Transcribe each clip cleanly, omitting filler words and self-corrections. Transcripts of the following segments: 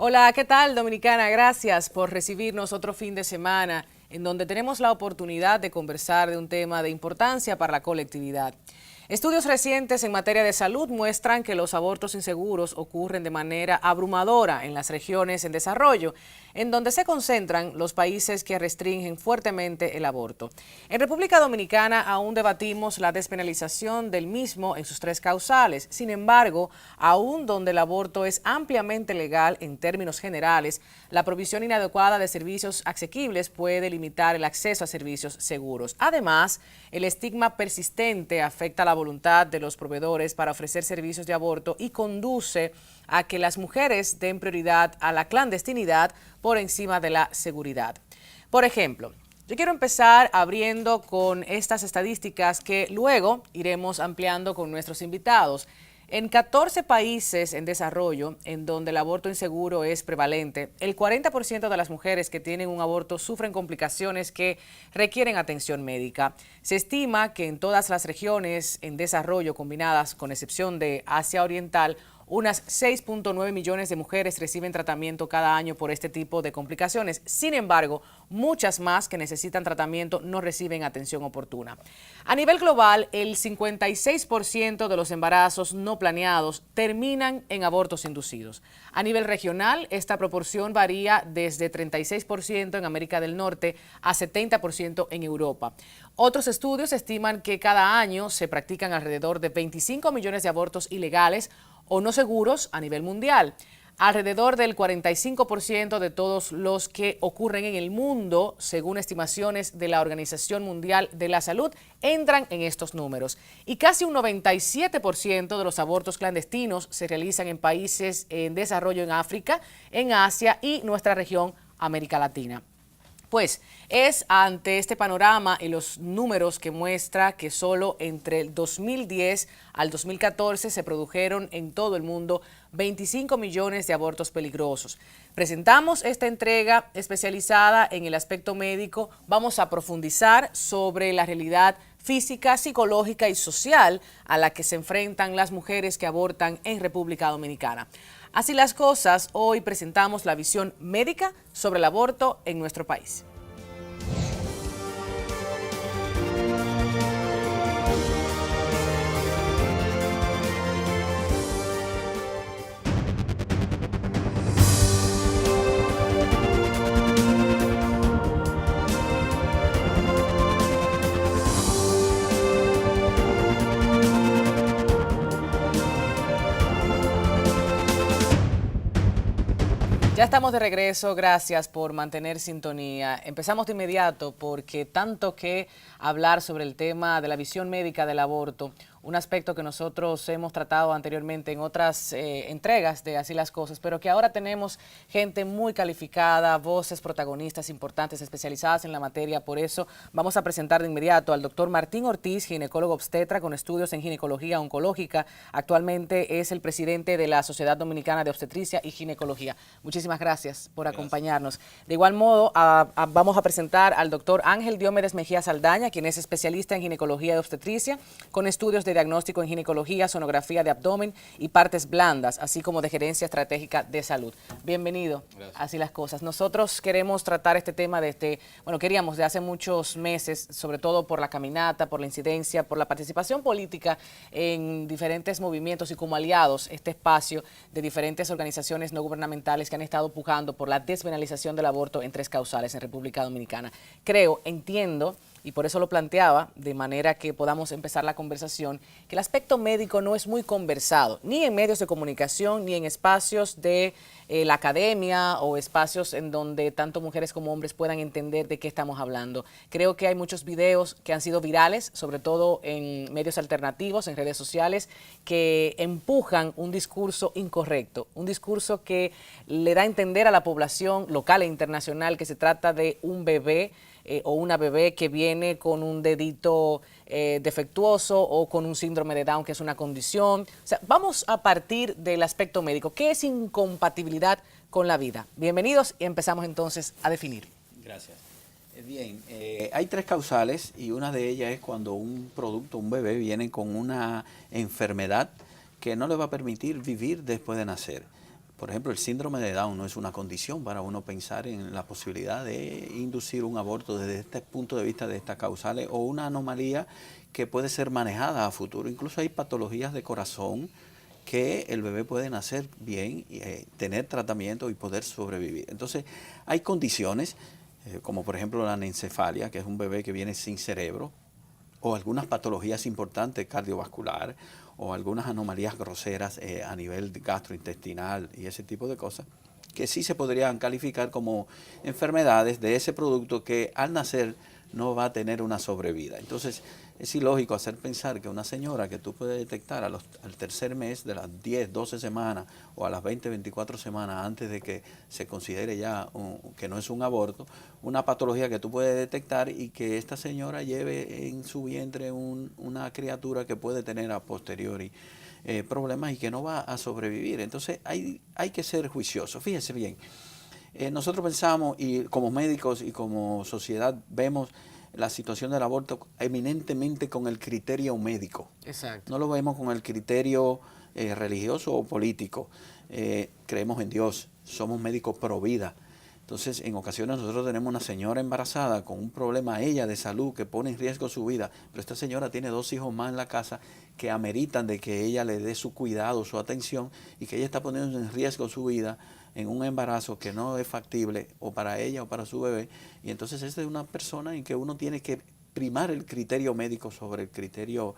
Hola, ¿qué tal, Dominicana? Gracias por recibirnos otro fin de semana en donde tenemos la oportunidad de conversar de un tema de importancia para la colectividad. Estudios recientes en materia de salud muestran que los abortos inseguros ocurren de manera abrumadora en las regiones en desarrollo, en donde se concentran los países que restringen fuertemente el aborto. En República Dominicana aún debatimos la despenalización del mismo en sus tres causales. Sin embargo, aún donde el aborto es ampliamente legal en términos generales, la provisión inadecuada de servicios asequibles puede limitar el acceso a servicios seguros. Además, el estigma persistente afecta la voluntad de los proveedores para ofrecer servicios de aborto y conduce a que las mujeres den prioridad a la clandestinidad por encima de la seguridad. Por ejemplo, yo quiero empezar abriendo con estas estadísticas que luego iremos ampliando con nuestros invitados. En 14 países en desarrollo, en donde el aborto inseguro es prevalente, el 40% de las mujeres que tienen un aborto sufren complicaciones que requieren atención médica. Se estima que en todas las regiones en desarrollo combinadas, con excepción de Asia Oriental, unas 6.9 millones de mujeres reciben tratamiento cada año por este tipo de complicaciones. Sin embargo, muchas más que necesitan tratamiento no reciben atención oportuna. A nivel global, el 56% de los embarazos no planeados terminan en abortos inducidos. A nivel regional, esta proporción varía desde 36% en América del Norte a 70% en Europa. Otros estudios estiman que cada año se practican alrededor de 25 millones de abortos ilegales o no seguros a nivel mundial. Alrededor del 45% de todos los que ocurren en el mundo, según estimaciones de la Organización Mundial de la Salud, entran en estos números. Y casi un 97% de los abortos clandestinos se realizan en países en desarrollo en África, en Asia y nuestra región, América Latina. Pues es ante este panorama y los números que muestra que solo entre el 2010 al 2014 se produjeron en todo el mundo 25 millones de abortos peligrosos. Presentamos esta entrega especializada en el aspecto médico. Vamos a profundizar sobre la realidad física, psicológica y social a la que se enfrentan las mujeres que abortan en República Dominicana. Así las cosas, hoy presentamos la visión médica sobre el aborto en nuestro país. Ya estamos de regreso, gracias por mantener sintonía. Empezamos de inmediato porque tanto que hablar sobre el tema de la visión médica del aborto, un aspecto que nosotros hemos tratado anteriormente en otras entregas de Así las Cosas, pero que ahora tenemos gente muy calificada, voces protagonistas importantes, especializadas en la materia. Por eso vamos a presentar de inmediato al doctor Martín Ortiz, ginecólogo obstetra con estudios en ginecología oncológica. Actualmente es el presidente de la Sociedad Dominicana de Obstetricia y Ginecología. Muchísimas gracias por acompañarnos. De igual modo, vamos a presentar al doctor Ángel Diomedes Mejía Saldaña, quien es especialista en ginecología y obstetricia, con estudios de diagnóstico en ginecología, sonografía de abdomen y partes blandas, así como de gerencia estratégica de salud. Bienvenido. Gracias. Así las cosas. Nosotros queremos tratar este tema queríamos de hace muchos meses, sobre todo por la caminata, por la incidencia, por la participación política en diferentes movimientos y como aliados este espacio de diferentes organizaciones no gubernamentales que han estado pujando por la despenalización del aborto en tres causales en República Dominicana. Entiendo, y por eso lo planteaba, de manera que podamos empezar la conversación, que el aspecto médico no es muy conversado, ni en medios de comunicación, ni en espacios de la academia o espacios en donde tanto mujeres como hombres puedan entender de qué estamos hablando. Creo que hay muchos videos que han sido virales, sobre todo en medios alternativos, en redes sociales, que empujan un discurso incorrecto, un discurso que le da a entender a la población local e internacional que se trata de un bebé o una bebé que viene con un dedito defectuoso o con un síndrome de Down, que es una condición. O sea, vamos a partir del aspecto médico. ¿Qué es incompatibilidad con la vida? Bienvenidos y empezamos entonces a definir. Gracias. Bien, hay tres causales y una de ellas es cuando un bebé viene con una enfermedad que no le va a permitir vivir después de nacer. Por ejemplo, el síndrome de Down no es una condición para uno pensar en la posibilidad de inducir un aborto desde este punto de vista de estas causales, o una anomalía que puede ser manejada a futuro. Incluso hay patologías de corazón que el bebé puede nacer bien, tener tratamiento y poder sobrevivir. Entonces, hay condiciones, como por ejemplo la anencefalia, que es un bebé que viene sin cerebro, o algunas patologías importantes cardiovascular, o algunas anomalías groseras a nivel gastrointestinal y ese tipo de cosas, que sí se podrían calificar como enfermedades de ese producto que al nacer no va a tener una sobrevida. Entonces, es ilógico hacer pensar que una señora que tú puedes detectar al tercer mes de las 10, 12 semanas o a las 20, 24 semanas antes de que se considere ya que no es un aborto, una patología que tú puedes detectar y que esta señora lleve en su vientre una criatura que puede tener a posteriori problemas y que no va a sobrevivir. Entonces hay que ser juicioso. Fíjese bien, nosotros pensamos, y como médicos y como sociedad vemos la situación del aborto eminentemente con el criterio médico. Exacto. No lo vemos con el criterio religioso o político. Creemos en Dios, somos médicos pro vida. Entonces, en ocasiones nosotros tenemos una señora embarazada con un problema ella de salud que pone en riesgo su vida, pero esta señora tiene 2 hijos más en la casa que ameritan de que ella le dé su cuidado, su atención, y que ella está poniendo en riesgo su vida en un embarazo que no es factible o para ella o para su bebé. Y entonces esta es una persona en que uno tiene que primar el criterio médico sobre el criterio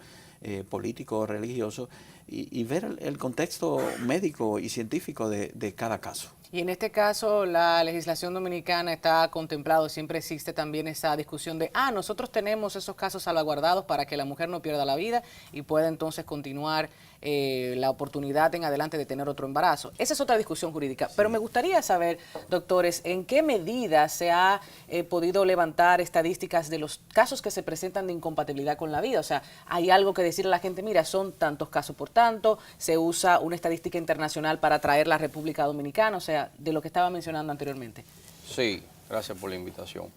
político o religioso, y ver el contexto médico y científico de cada caso. Y en este caso, la legislación dominicana está contemplado, siempre existe también esa discusión de, nosotros tenemos esos casos salvaguardados para que la mujer no pierda la vida y pueda entonces continuar la oportunidad en adelante de tener otro embarazo. Esa es otra discusión jurídica. Sí. Pero me gustaría saber, doctores, ¿en qué medida se ha podido levantar estadísticas de los casos que se presentan de incompatibilidad con la vida? O sea, ¿hay algo que decirle a la gente, mira, son tantos casos por tanto, se usa una estadística internacional para traer la República Dominicana? O sea, de lo que estaba mencionando anteriormente. Sí, gracias por la invitación.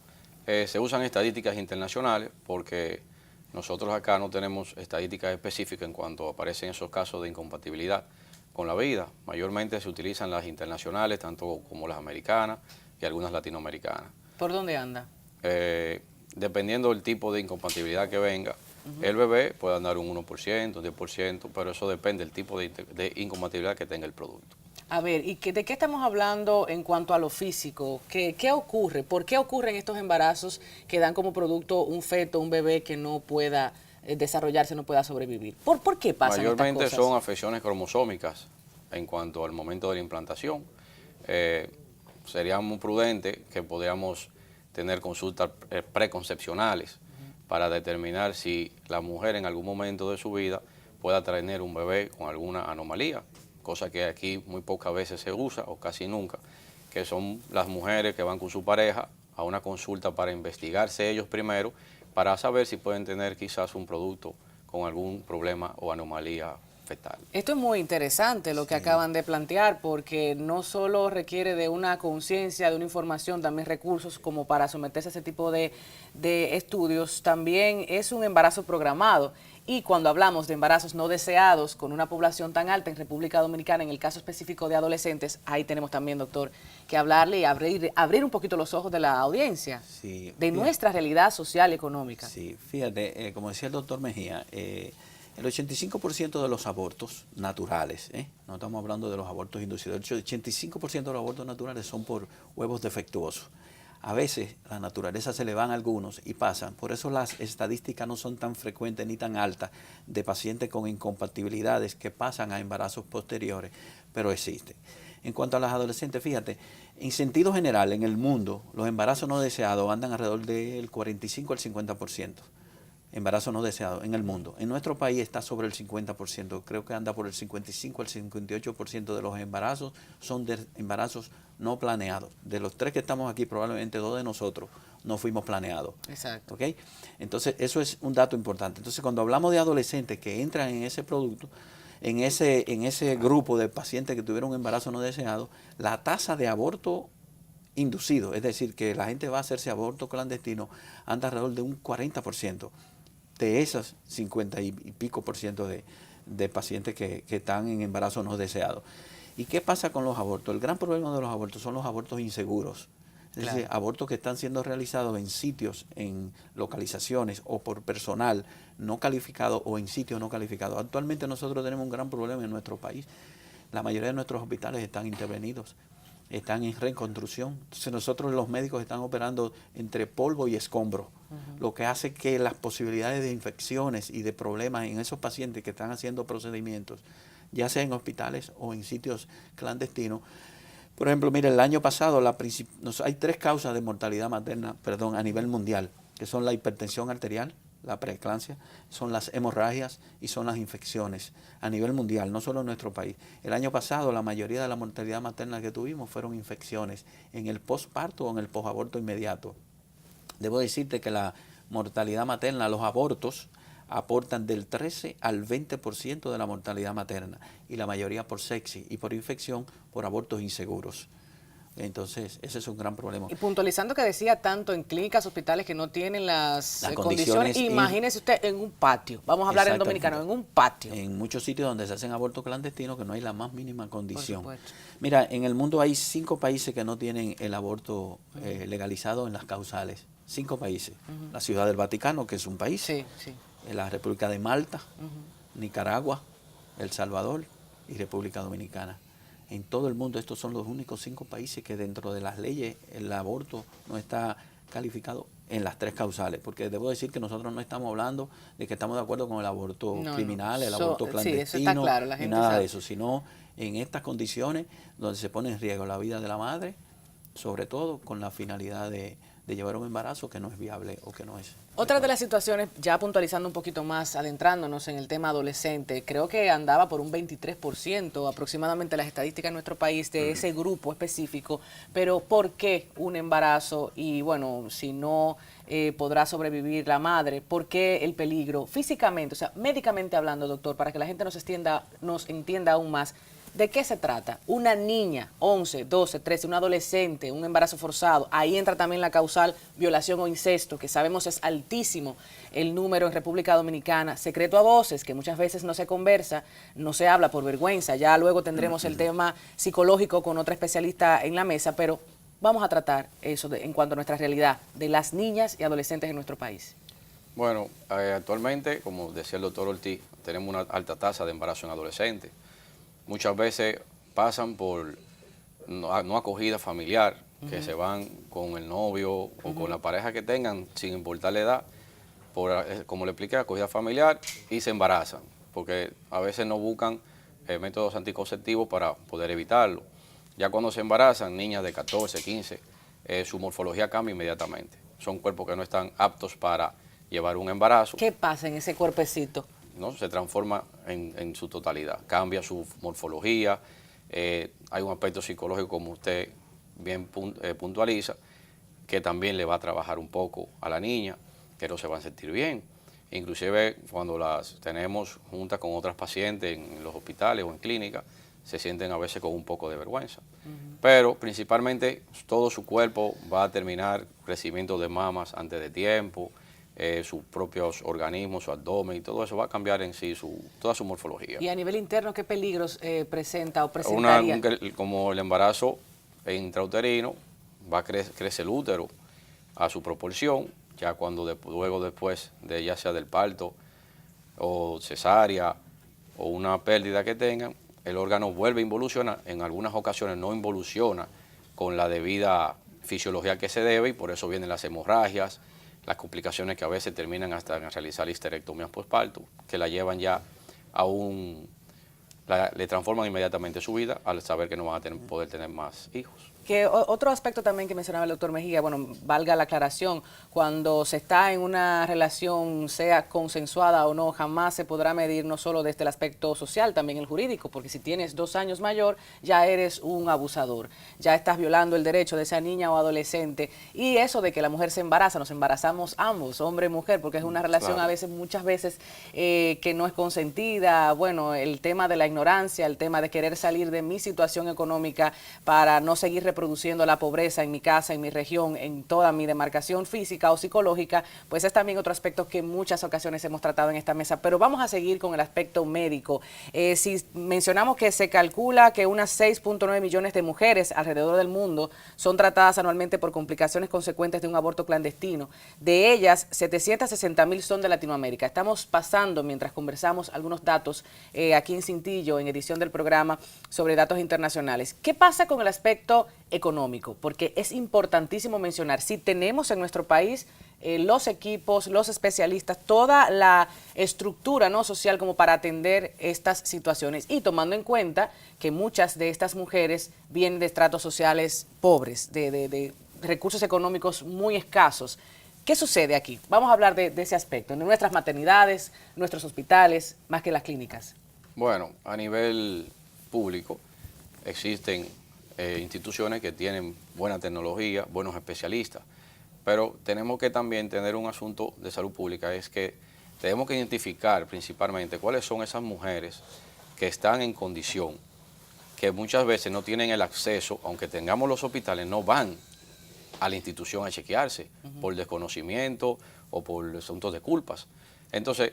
Se usan estadísticas internacionales porque nosotros acá no tenemos estadísticas específicas en cuanto aparecen esos casos de incompatibilidad con la vida. Mayormente se utilizan las internacionales, tanto como las americanas y algunas latinoamericanas. ¿Por dónde anda? Dependiendo del tipo de incompatibilidad que venga, el bebé puede andar un 1%, un 10%, pero eso depende del tipo de incompatibilidad que tenga el producto. A ver, ¿y de qué estamos hablando en cuanto a lo físico? ¿Qué ocurre? ¿Por qué ocurren estos embarazos que dan como producto un feto, un bebé que no pueda desarrollarse, no pueda sobrevivir? ¿Por qué pasan estas cosas? Mayormente son afecciones cromosómicas en cuanto al momento de la implantación. Sería muy prudente que podamos tener consultas preconcepcionales para determinar si la mujer en algún momento de su vida pueda tener un bebé con alguna anomalía, cosa que aquí muy pocas veces se usa o casi nunca, que son las mujeres que van con su pareja a una consulta para investigarse ellos primero, para saber si pueden tener quizás un producto con algún problema o anomalía fetal. Esto es muy interesante lo que acaban de plantear, porque no solo requiere de una conciencia, de una información, también recursos como para someterse a ese tipo de estudios, también es un embarazo programado. Y cuando hablamos de embarazos no deseados con una población tan alta en República Dominicana, en el caso específico de adolescentes, ahí tenemos también, doctor, que hablarle y abrir un poquito los ojos de la audiencia, de nuestra realidad social y económica. Sí, fíjate, como decía el doctor Mejía, el 85% de los abortos naturales, no estamos hablando de los abortos inducidos, el 85% de los abortos naturales son por huevos defectuosos. A veces la naturaleza se le van algunos y pasan, por eso las estadísticas no son tan frecuentes ni tan altas de pacientes con incompatibilidades que pasan a embarazos posteriores, pero existen. En cuanto a las adolescentes, fíjate, en sentido general en el mundo los embarazos no deseados andan alrededor del 45 al 50%. Embarazo no deseado en el mundo. En nuestro país está sobre el 50%, creo que anda por el 55 al 58% de los embarazos son de embarazos no planeados. De los 3 que estamos aquí, probablemente 2 de nosotros no fuimos planeados. Exacto. ¿Okay? Entonces, eso es un dato importante. Entonces, cuando hablamos de adolescentes que entran en ese producto, en ese grupo de pacientes que tuvieron un embarazo no deseado, la tasa de aborto inducido, es decir, que la gente va a hacerse aborto clandestino, anda alrededor de un 40%. De esas 50 y pico % de pacientes que están en embarazo no deseado. ¿Y qué pasa con los abortos? El gran problema de los abortos son los abortos inseguros. Es decir, abortos que están siendo realizados en sitios, en localizaciones o por personal no calificado o en sitios no calificados. Actualmente nosotros tenemos un gran problema en nuestro país. La mayoría de nuestros hospitales están intervenidos, están en reconstrucción. Entonces nosotros los médicos están operando entre polvo y escombro, lo que hace que las posibilidades de infecciones y de problemas en esos pacientes que están haciendo procedimientos, ya sea en hospitales o en sitios clandestinos. Por ejemplo, mire, el año pasado hay 3 causas de mortalidad materna, a nivel mundial, que son la hipertensión arterial, la preeclampsia, son las hemorragias y son las infecciones a nivel mundial, no solo en nuestro país. El año pasado la mayoría de la mortalidad materna que tuvimos fueron infecciones en el posparto o en el posaborto inmediato. Debo decirte que la mortalidad materna, los abortos, aportan del 13 al 20% de la mortalidad materna, y la mayoría por sepsis y por infección por abortos inseguros. Entonces, ese es un gran problema. Y puntualizando que decía tanto en clínicas, hospitales que no tienen las condiciones, imagínese usted en un patio, vamos a hablar en dominicano, en un patio. En muchos sitios donde se hacen abortos clandestinos que no hay la más mínima condición. Mira, en el mundo hay 5 países que no tienen el aborto legalizado en las causales. 5 países. La Ciudad del Vaticano, que es un país. Sí, sí. La República de Malta, Nicaragua, El Salvador y República Dominicana. En todo el mundo estos son los únicos 5 países que dentro de las leyes el aborto no está calificado en las 3 causales, porque debo decir que nosotros no estamos hablando de que estamos de acuerdo con el aborto criminal, el aborto clandestino, sí, eso está claro, la gente nada sabe de eso, sino en estas condiciones donde se pone en riesgo la vida de la madre, sobre todo con la finalidad de llevar un embarazo que no es viable o que no es. Otra de las situaciones, ya puntualizando un poquito más, adentrándonos en el tema adolescente, creo que andaba por un 23% aproximadamente las estadísticas en nuestro país de ese grupo específico, pero ¿por qué un embarazo? Y bueno, si no podrá sobrevivir la madre, ¿por qué el peligro físicamente, o sea, médicamente hablando, doctor, para que la gente nos entienda aún más? ¿De qué se trata? Una niña, 11, 12, 13, un adolescente, un embarazo forzado, ahí entra también la causal violación o incesto, que sabemos es altísimo el número en República Dominicana, secreto a voces, que muchas veces no se conversa, no se habla por vergüenza, ya luego tendremos el tema psicológico con otra especialista en la mesa, pero vamos a tratar eso en cuanto a nuestra realidad de las niñas y adolescentes en nuestro país. Bueno, actualmente, como decía el doctor Ortiz, tenemos una alta tasa de embarazo en adolescentes. Muchas veces pasan por no acogida familiar, que se van con el novio o con la pareja que tengan, sin importar la edad, por, como le expliqué, acogida familiar, y se embarazan, porque a veces no buscan métodos anticonceptivos para poder evitarlo. Ya cuando se embarazan, niñas de 14, 15, su morfología cambia inmediatamente. Son cuerpos que no están aptos para llevar un embarazo. ¿Qué pasa en ese cuerpecito? ¿No? Se transforma en su totalidad, cambia su morfología, hay un aspecto psicológico, como usted bien puntualiza, que también le va a trabajar un poco a la niña, que no se va a sentir bien. Inclusive cuando las tenemos juntas con otras pacientes en los hospitales o en clínicas, se sienten a veces con un poco de vergüenza. Pero principalmente todo su cuerpo va a terminar crecimiento de mamas antes de tiempo, sus propios organismos, su abdomen, y todo eso va a cambiar en sí toda su morfología. ¿Y a nivel interno qué peligros presenta o presentaría? Como el embarazo intrauterino, crece el útero a su proporción, ya cuando luego después de ya sea del parto o cesárea o una pérdida que tengan, el órgano vuelve a involucionar, en algunas ocasiones no involuciona con la debida fisiología que se debe, y por eso vienen las hemorragias, las complicaciones que a veces terminan hasta en realizar histerectomías postparto, que la llevan ya a le transforman inmediatamente su vida al saber que no van a poder tener más hijos. Que otro aspecto también que mencionaba el doctor Mejía, bueno, valga la aclaración, cuando se está en una relación, sea consensuada o no, jamás se podrá medir no solo desde el aspecto social, también el jurídico, porque si tienes 2 años mayor, ya eres un abusador, ya estás violando el derecho de esa niña o adolescente. Y eso de que la mujer se embaraza, nos embarazamos ambos, hombre y mujer, porque es una relación a veces, muchas veces, que no es consentida. Bueno, el tema de la ignorancia, el tema de querer salir de mi situación económica para no seguir reproduciendo la pobreza en mi casa, en mi región, en toda mi demarcación física o psicológica, pues es también otro aspecto que en muchas ocasiones hemos tratado en esta mesa. Pero vamos a seguir con el aspecto médico. Si mencionamos que se calcula que unas 6.9 millones de mujeres alrededor del mundo son tratadas anualmente por complicaciones consecuentes de un aborto clandestino. De ellas, 760.000 son de Latinoamérica. Estamos pasando, mientras conversamos, algunos datos aquí en Cintillo, en edición del programa, sobre datos internacionales. ¿Qué pasa con el aspecto económico? Porque es importantísimo mencionar, si tenemos en nuestro país los equipos, los especialistas, toda la estructura, ¿no?, social como para atender estas situaciones, y tomando en cuenta que muchas de estas mujeres vienen de estratos sociales pobres, de recursos económicos muy escasos. ¿Qué sucede aquí? Vamos a hablar de ese aspecto, de nuestras maternidades, nuestros hospitales, más que las clínicas. Bueno, a nivel público existen instituciones que tienen buena tecnología, buenos especialistas, pero tenemos que también tener un asunto de salud pública, es que tenemos que identificar principalmente cuáles son esas mujeres que están en condición, que muchas veces no tienen el acceso, aunque tengamos los hospitales, no van a la institución a chequearse por desconocimiento o por asuntos de culpas. Entonces,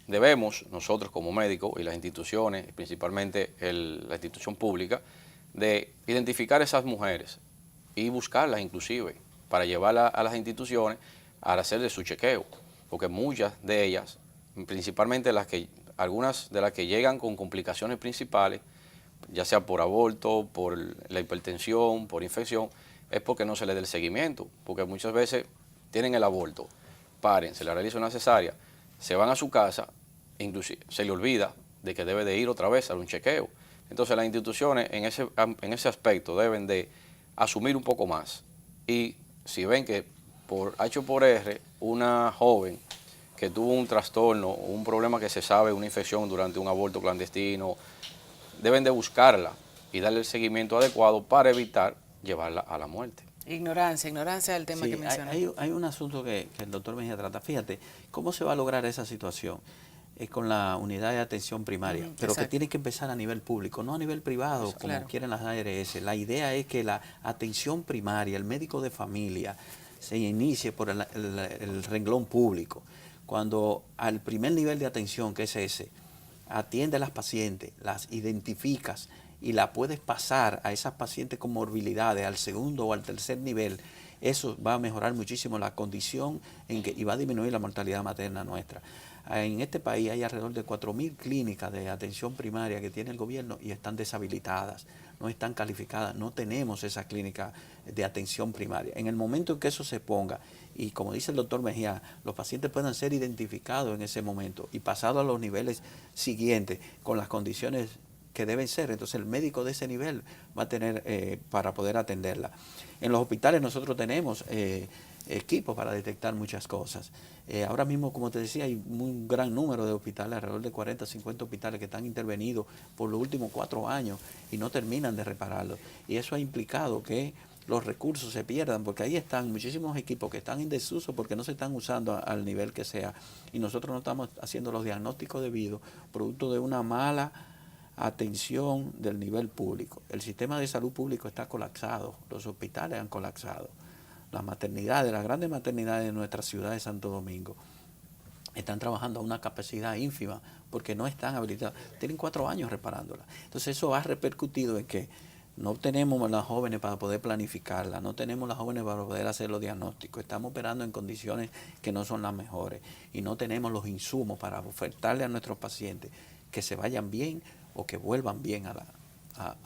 debemos nosotros como médicos y las instituciones, principalmente la institución pública, de identificar esas mujeres y buscarlas inclusive para llevarlas a las instituciones a hacerle su chequeo, porque muchas de ellas, principalmente algunas de las que llegan con complicaciones principales, ya sea por aborto, por la hipertensión, por infección, es porque no se les da el seguimiento, porque muchas veces tienen el aborto, paren, se le realiza una cesárea, se van a su casa, inclusive se le olvida de que debe de ir otra vez a un chequeo. Entonces las instituciones en ese aspecto deben de asumir un poco más. Y si ven que por H o por R, una joven que tuvo un trastorno, un problema que se sabe, una infección durante un aborto clandestino, deben de buscarla y darle el seguimiento adecuado para evitar llevarla a la muerte. Ignorancia del tema que menciona. Hay un asunto que el doctor Mejía trata. Fíjate, ¿cómo se va a lograr esa situación? Es con la unidad de atención primaria, pero exacto, que tiene que empezar a nivel público, no a nivel privado, como claro, quieren las ARS. La idea es que la atención primaria, el médico de familia, se inicie por el renglón público. Cuando al primer nivel de atención, que es ese, atiende a las pacientes, las identificas y la puedes pasar a esas pacientes con morbilidades al segundo o al tercer nivel, eso va a mejorar muchísimo la condición y va a disminuir la mortalidad materna nuestra. En este país hay alrededor de 4.000 clínicas de atención primaria que tiene el gobierno y están deshabilitadas, no están calificadas, no tenemos esa clínica de atención primaria. En el momento en que eso se ponga, y como dice el doctor Mejía, los pacientes puedan ser identificados en ese momento y pasados a los niveles siguientes con las condiciones que deben ser, entonces el médico de ese nivel va a tener para poder atenderla. En los hospitales nosotros tenemos equipos para detectar muchas cosas. Ahora mismo, como te decía, hay un gran número de hospitales, alrededor de 40, 50 hospitales que están intervenidos por los últimos 4 años y no terminan de repararlos. Y eso ha implicado que los recursos se pierdan, porque ahí están muchísimos equipos que están en desuso porque no se están usando al nivel que sea. Y nosotros no estamos haciendo los diagnósticos debidos, producto de una mala atención del nivel público. El sistema de salud público está colapsado, los hospitales han colapsado. Las maternidades, las grandes maternidades de nuestra ciudad de Santo Domingo están trabajando a una capacidad ínfima porque no están habilitadas. Tienen 4 años reparándola. Entonces eso ha repercutido en que no tenemos las jóvenes para poder planificarla, no tenemos las jóvenes para poder hacer los diagnósticos. Estamos operando en condiciones que no son las mejores y no tenemos los insumos para ofertarle a nuestros pacientes que se vayan bien o que vuelvan bien a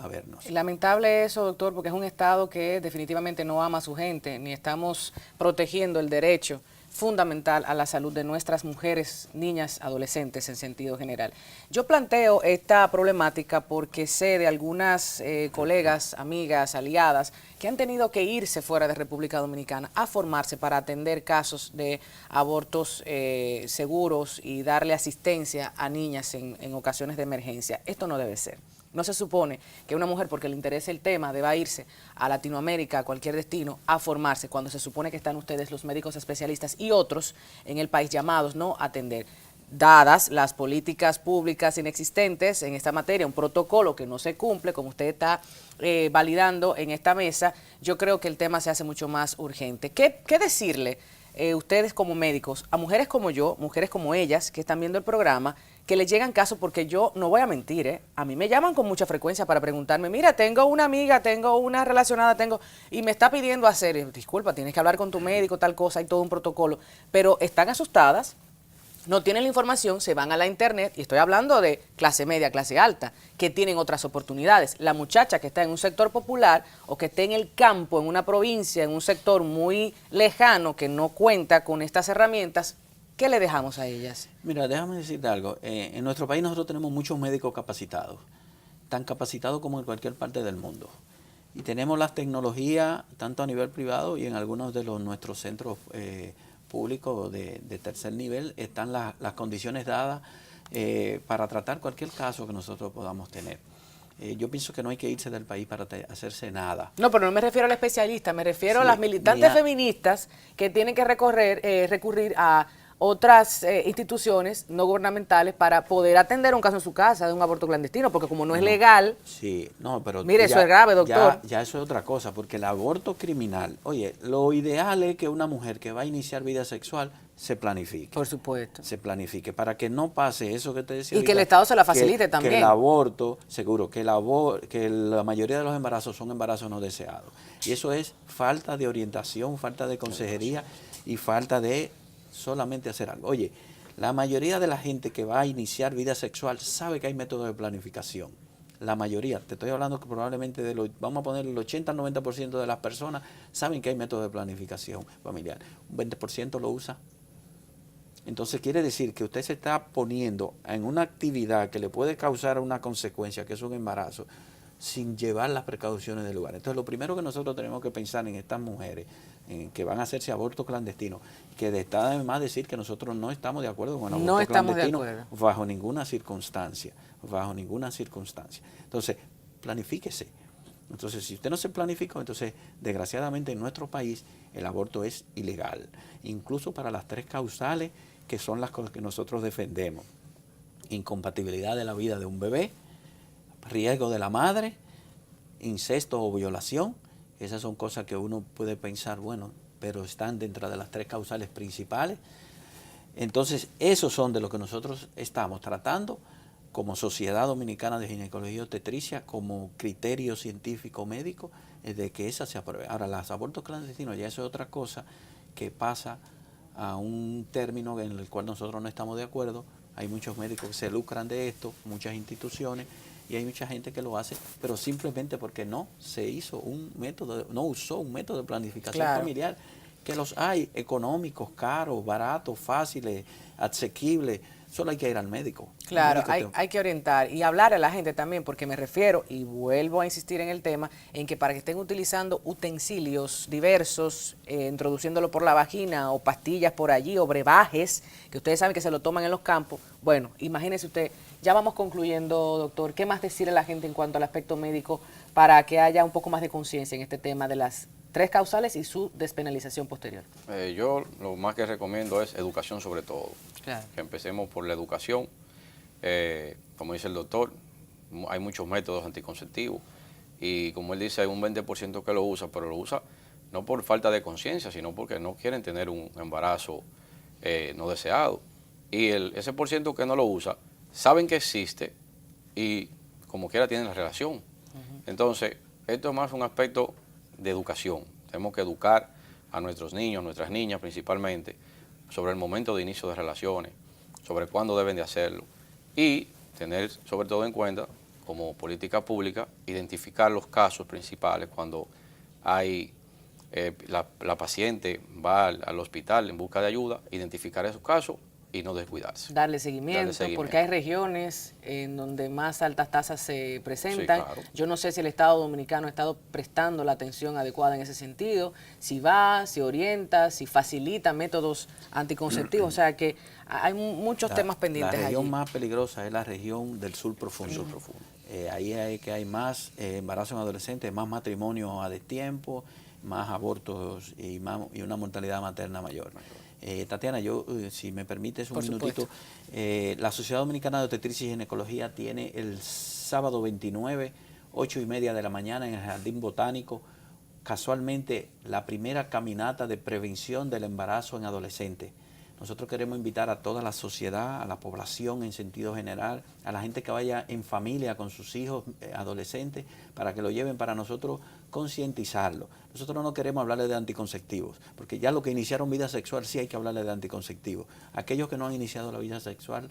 vernos. Lamentable eso, doctor, porque es un Estado que definitivamente no ama a su gente, ni estamos protegiendo el derecho fundamental a la salud de nuestras mujeres, niñas, adolescentes en sentido general. Yo planteo esta problemática porque sé de algunas colegas, amigas, aliadas que han tenido que irse fuera de República Dominicana a formarse para atender casos de abortos seguros y darle asistencia a niñas en ocasiones de emergencia. Esto no debe ser. No se supone que una mujer, porque le interese el tema, deba irse a Latinoamérica, a cualquier destino, a formarse, cuando se supone que están ustedes, los médicos especialistas y otros en el país llamados, ¿no?, a atender. dadas las políticas públicas inexistentes en esta materia, un protocolo que no se cumple, como usted está validando en esta mesa, yo creo que el tema se hace mucho más urgente. ¿Qué decirle ustedes como médicos a mujeres como yo, mujeres como ellas que están viendo el programa, que les llegan casos? Porque yo no voy a mentir, a mí me llaman con mucha frecuencia para preguntarme, mira, tengo una amiga, tengo una relacionada, y me está pidiendo hacer, disculpa, tienes que hablar con tu médico, tal cosa, hay todo un protocolo, pero están asustadas, no tienen la información, se van a la internet, y estoy hablando de clase media, clase alta, que tienen otras oportunidades. La muchacha que está en un sector popular o que esté en el campo, en una provincia, en un sector muy lejano, que no cuenta con estas herramientas, ¿qué le dejamos a ellas? Mira, déjame decirte algo. En nuestro país nosotros tenemos muchos médicos capacitados, tan capacitados como en cualquier parte del mundo. Y tenemos las tecnologías, tanto a nivel privado y en algunos de nuestros centros públicos de tercer nivel, están las condiciones dadas para tratar cualquier caso que nosotros podamos tener. Yo pienso que no hay que irse del país para hacerse nada. No, pero no me refiero al especialista, me refiero Sí, a las militantes feministas que tienen que recurrir a otras instituciones no gubernamentales para poder atender un caso en su casa de un aborto clandestino, porque como no es legal, sí, no, pero mire, eso es grave, doctor. Ya eso es otra cosa, porque el aborto criminal, oye, lo ideal es que una mujer que va a iniciar vida sexual se planifique. Por supuesto. Se planifique, para que no pase eso que te decía Y ahorita, que el Estado se la facilite también. Que el aborto, seguro, que la mayoría de los embarazos son embarazos no deseados. Y eso es falta de orientación, falta de consejería y falta de solamente hacer algo. Oye, la mayoría de la gente que va a iniciar vida sexual sabe que hay métodos de planificación. La mayoría, te estoy hablando que probablemente vamos a poner el 80 al 90% de las personas saben que hay métodos de planificación familiar. Un 20% lo usa. Entonces quiere decir que usted se está poniendo en una actividad que le puede causar una consecuencia, que es un embarazo, sin llevar las precauciones del lugar. Entonces lo primero que nosotros tenemos que pensar en estas mujeres que van a hacerse abortos clandestinos, que está además decir que nosotros no estamos de acuerdo con el aborto clandestino bajo ninguna circunstancia, bajo ninguna circunstancia. Entonces, planifíquese. Entonces, si usted no se planificó, entonces, desgraciadamente en nuestro país el aborto es ilegal, incluso para las 3 causales que son las cosas que nosotros defendemos: incompatibilidad de la vida de un bebé, riesgo de la madre, incesto o violación. Esas son cosas que uno puede pensar, bueno, pero están dentro de las 3 causales principales. Entonces, esos son de lo que nosotros estamos tratando como Sociedad Dominicana de Ginecología y Obstetricia, como criterio científico médico, de que esa se apruebe. Ahora, los abortos clandestinos ya eso es otra cosa que pasa a un término en el cual nosotros no estamos de acuerdo. Hay muchos médicos que se lucran de esto, muchas instituciones, y hay mucha gente que lo hace, pero simplemente porque no se hizo un método, no usó un método de planificación familiar, que los hay, económicos, caros, baratos, fáciles, asequibles. Solo hay que ir al médico. Claro, hay que orientar y hablar a la gente también, porque me refiero, y vuelvo a insistir en el tema, en que para que estén utilizando utensilios diversos, introduciéndolo por la vagina o pastillas por allí o brebajes, que ustedes saben que se lo toman en los campos, bueno, imagínese usted, ya vamos concluyendo, doctor, ¿qué más decirle a la gente en cuanto al aspecto médico para que haya un poco más de conciencia en este tema de las 3 causales y su despenalización posterior? Yo lo más que recomiendo es educación sobre todo. Claro. Que empecemos por la educación. Como dice el doctor, hay muchos métodos anticonceptivos y como él dice, hay un 20% que lo usa, pero lo usa no por falta de conciencia, sino porque no quieren tener un embarazo no deseado. Y ese por ciento que no lo usa, saben que existe y como quiera tienen la relación. Entonces, esto es más un aspecto de educación. Tenemos que educar a nuestros niños, nuestras niñas principalmente, sobre el momento de inicio de relaciones, sobre cuándo deben de hacerlo y tener sobre todo en cuenta, como política pública, identificar los casos principales cuando hay la paciente va al hospital en busca de ayuda, identificar esos casos y no descuidarse. Darle seguimiento, porque hay regiones en donde más altas tasas se presentan. Sí, claro. Yo no sé si el Estado Dominicano ha estado prestando la atención adecuada en ese sentido, si va, si orienta, si facilita métodos anticonceptivos, o sea que hay muchos temas pendientes allí. La región más peligrosa es la región del sur profundo. Ahí hay más embarazo en adolescentes, más matrimonios a destiempo, más abortos y una mortalidad materna mayor. Tatiana, yo, si me permites un Por minutito, la Sociedad Dominicana de Obstetricia y Ginecología tiene el sábado 29, 8:30 de la mañana en el Jardín Botánico, casualmente la primera caminata de prevención del embarazo en adolescentes. Nosotros queremos invitar a toda la sociedad, a la población en sentido general, a la gente que vaya en familia con sus hijos adolescentes, para que lo lleven, para nosotros concientizarlo. Nosotros no queremos hablarle de anticonceptivos, porque ya los que iniciaron vida sexual sí hay que hablarle de anticonceptivos. Aquellos que no han iniciado la vida sexual,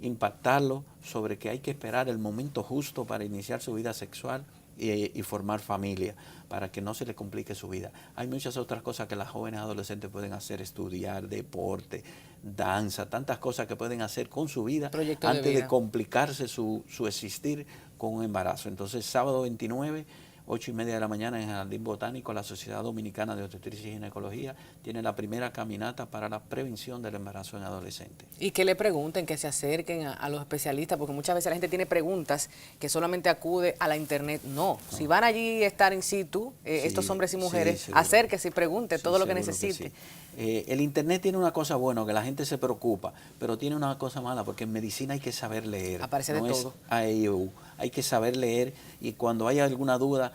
impactarlos sobre que hay que esperar el momento justo para iniciar su vida sexual y formar familia, para que no se le complique su vida. Hay muchas otras cosas que las jóvenes adolescentes pueden hacer, estudiar, deporte, danza, tantas cosas que pueden hacer con su vida antes de complicarse su existir con un embarazo. Entonces, sábado 29, 8:30 de la mañana en el Jardín Botánico, la Sociedad Dominicana de Obstetricia y Ginecología tiene la primera caminata para la prevención del embarazo en adolescentes. Y que le pregunten, que se acerquen a los especialistas, porque muchas veces la gente tiene preguntas que solamente acude a la internet. No, si van allí a estar in situ, estos hombres y mujeres, acérquese y pregunte todo lo que necesite. El internet tiene una cosa buena, que la gente se preocupa, pero tiene una cosa mala, porque en medicina hay que saber leer. Aparece de todo. Hay que saber leer, y cuando haya alguna duda,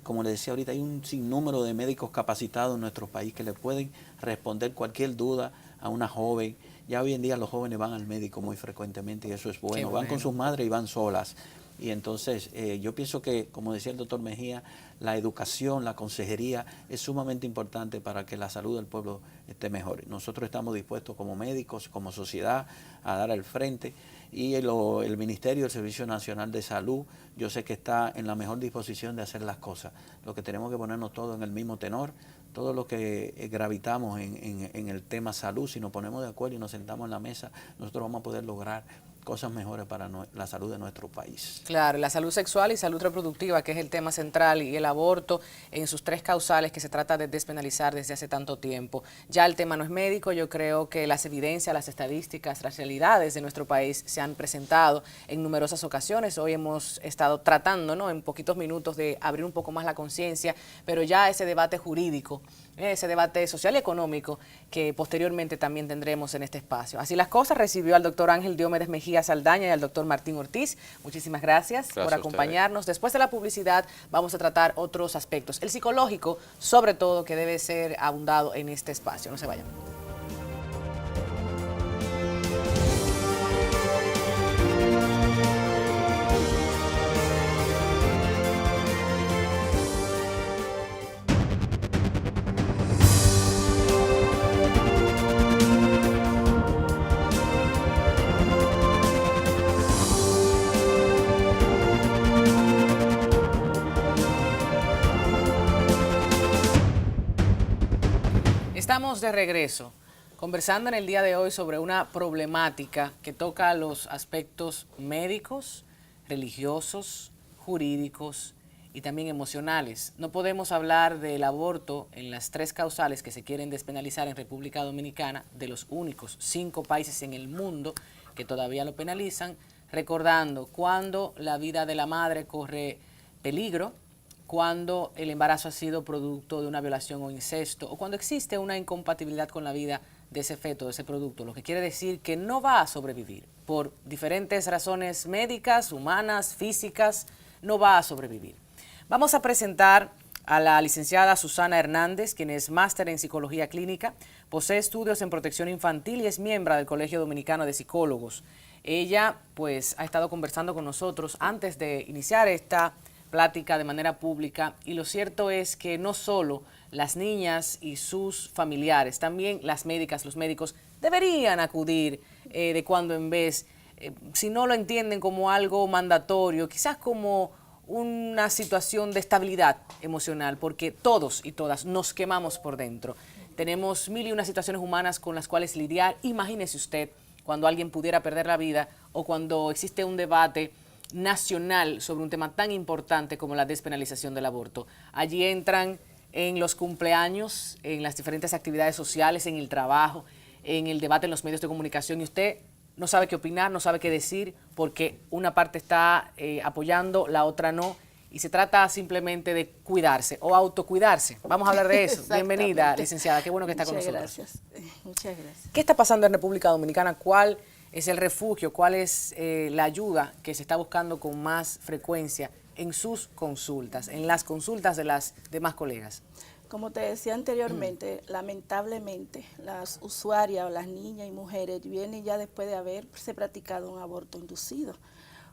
como le decía ahorita, hay un sinnúmero de médicos capacitados en nuestro país que le pueden responder cualquier duda a una joven. Ya hoy en día los jóvenes van al médico muy frecuentemente y eso es bueno. Van con sus madres y van solas. Y entonces yo pienso que, como decía el doctor Mejía, la educación, la consejería es sumamente importante para que la salud del pueblo esté mejor. Nosotros estamos dispuestos como médicos, como sociedad, a dar al frente. Y el Ministerio del Servicio Nacional de Salud, yo sé que está en la mejor disposición de hacer las cosas. Lo que tenemos que ponernos todos en el mismo tenor, todos los que gravitamos en el tema salud, si nos ponemos de acuerdo y nos sentamos en la mesa, nosotros vamos a poder lograr cosas mejores para la salud de nuestro país. Claro, la salud sexual y salud reproductiva, que es el tema central, y el aborto en sus 3 causales que se trata de despenalizar desde hace tanto tiempo. Ya el tema no es médico, yo creo que las evidencias, las estadísticas, las realidades de nuestro país se han presentado en numerosas ocasiones. Hoy hemos estado tratando, ¿no?, en poquitos minutos de abrir un poco más la conciencia, pero ya ese debate jurídico, ese debate social y económico que posteriormente también tendremos en este espacio. Así las cosas, recibió al doctor Ángel Diomedes Mejía Saldaña y al doctor Martín Ortiz. Muchísimas gracias por acompañarnos. Después de la publicidad vamos a tratar otros aspectos, el psicológico sobre todo, que debe ser abundado en este espacio. No se vayan. Estamos de regreso, conversando en el día de hoy sobre una problemática que toca los aspectos médicos, religiosos, jurídicos y también emocionales. No podemos hablar del aborto en las 3 causales que se quieren despenalizar en República Dominicana, de los únicos 5 países en el mundo que todavía lo penalizan, recordando cuando la vida de la madre corre peligro, cuando el embarazo ha sido producto de una violación o incesto, o cuando existe una incompatibilidad con la vida de ese feto, de ese producto, lo que quiere decir que no va a sobrevivir por diferentes razones médicas, humanas, físicas, no va a sobrevivir. Vamos a presentar a la licenciada Susana Hernández, quien es máster en psicología clínica, posee estudios en protección infantil y es miembro del Colegio Dominicano de Psicólogos. Ella pues ha estado conversando con nosotros antes de iniciar esta plática de manera pública, y lo cierto es que no solo las niñas y sus familiares, también las médicas, los médicos deberían acudir de cuando en vez, si no lo entienden como algo mandatorio, quizás como una situación de estabilidad emocional, porque todos y todas nos quemamos por dentro. Tenemos 1000 y una situaciones humanas con las cuales lidiar. Imagínese usted cuando alguien pudiera perder la vida o cuando existe un debate nacional sobre un tema tan importante como la despenalización del aborto. Allí entran en los cumpleaños, en las diferentes actividades sociales, en el trabajo, en el debate en los medios de comunicación, y usted no sabe qué opinar, no sabe qué decir, porque una parte está apoyando, la otra no, y se trata simplemente de cuidarse o autocuidarse. Vamos a hablar de eso. Bienvenida, licenciada, qué bueno que está con nosotros. Muchas gracias. ¿Qué está pasando en República Dominicana? ¿Cuál es el refugio? ¿Cuál es la ayuda que se está buscando con más frecuencia en sus consultas, en las consultas de las demás colegas? Como te decía anteriormente, lamentablemente las usuarias o las niñas y mujeres vienen ya después de haberse practicado un aborto inducido.